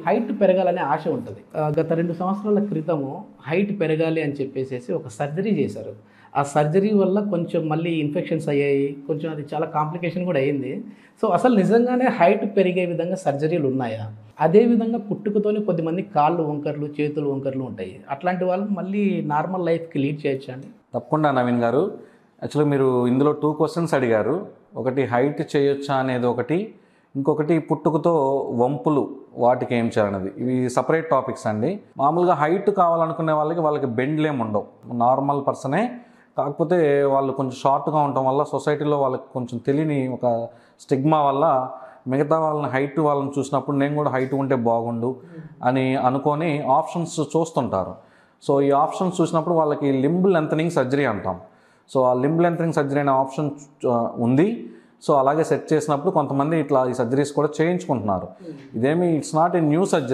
Height పెరగాలనే ఆశ ఉంటుంది. గత 2 సంవత్సరాల క్రితము హైట్ పెరగాలి అని చెప్పేసేసి ఒక సర్జరీ చేశారు. ఆ సర్జరీ వల్ల కొంచెం మళ్ళీ ఇన్ఫెక్షన్స్ అయ్యాయి. కొంచెం అది చాలా కాంప్లికేషన్ కూడా అయింది. సో, అసలు నిజంగానే హైట్ పెరిగే విధంగా సర్జరీలు ఉన్నాయా? అదే విధంగా పుట్టుకతోనే కొద్దిమంది కాళ్ళు వంకర్లు, చేతులు వంకర్లు ఉంటాయి. అట్లాంటి వాళ్ళు మళ్ళీ నార్మల్ లైఫ్‌కి లీడ్ చేయొచ్చా అండి? తప్పకుండా నవీన్ గారు. యాక్చువల్‌గా మీరు ఇందులో 2 క్వెషన్స్ అడిగారు. ఒకటి హైట్ చేయొచ్చా అనేది ఒకటి, ఇంకొకటి పుట్టుకతో వంపులు వాటికి ఏం చేయాలనేది. ఇవి సపరేట్ టాపిక్స్ అండి. మామూలుగా హైట్ కావాలనుకునే వాళ్ళకి బెండ్లు ఏమి ఉండవు. నార్మల్ పర్సనే. కాకపోతే వాళ్ళు కొంచెం షార్ట్గా ఉండటం వల్ల సొసైటీలో వాళ్ళకి కొంచెం తెలియని ఒక స్టిగ్మా వల్ల మిగతా వాళ్ళని చూసినప్పుడు నేను కూడా హైట్ ఉంటే బాగుండు అని అనుకొని ఆప్షన్స్ చూస్తుంటారు. సో ఈ ఆప్షన్స్ చూసినప్పుడు వాళ్ళకి లింబ్ లెంథనింగ్ సర్జరీ అంటాం. సో ఆ లింబ్ లెంథనింగ్ సర్జరీ అనే ఆప్షన్ ఉంది. సో అలాగే సెట్ చేసినప్పుడు కొంతమంది ఇట్లా ఈ సర్జరీస్ కూడా చేయించుకుంటున్నారు. It's not a new surgery.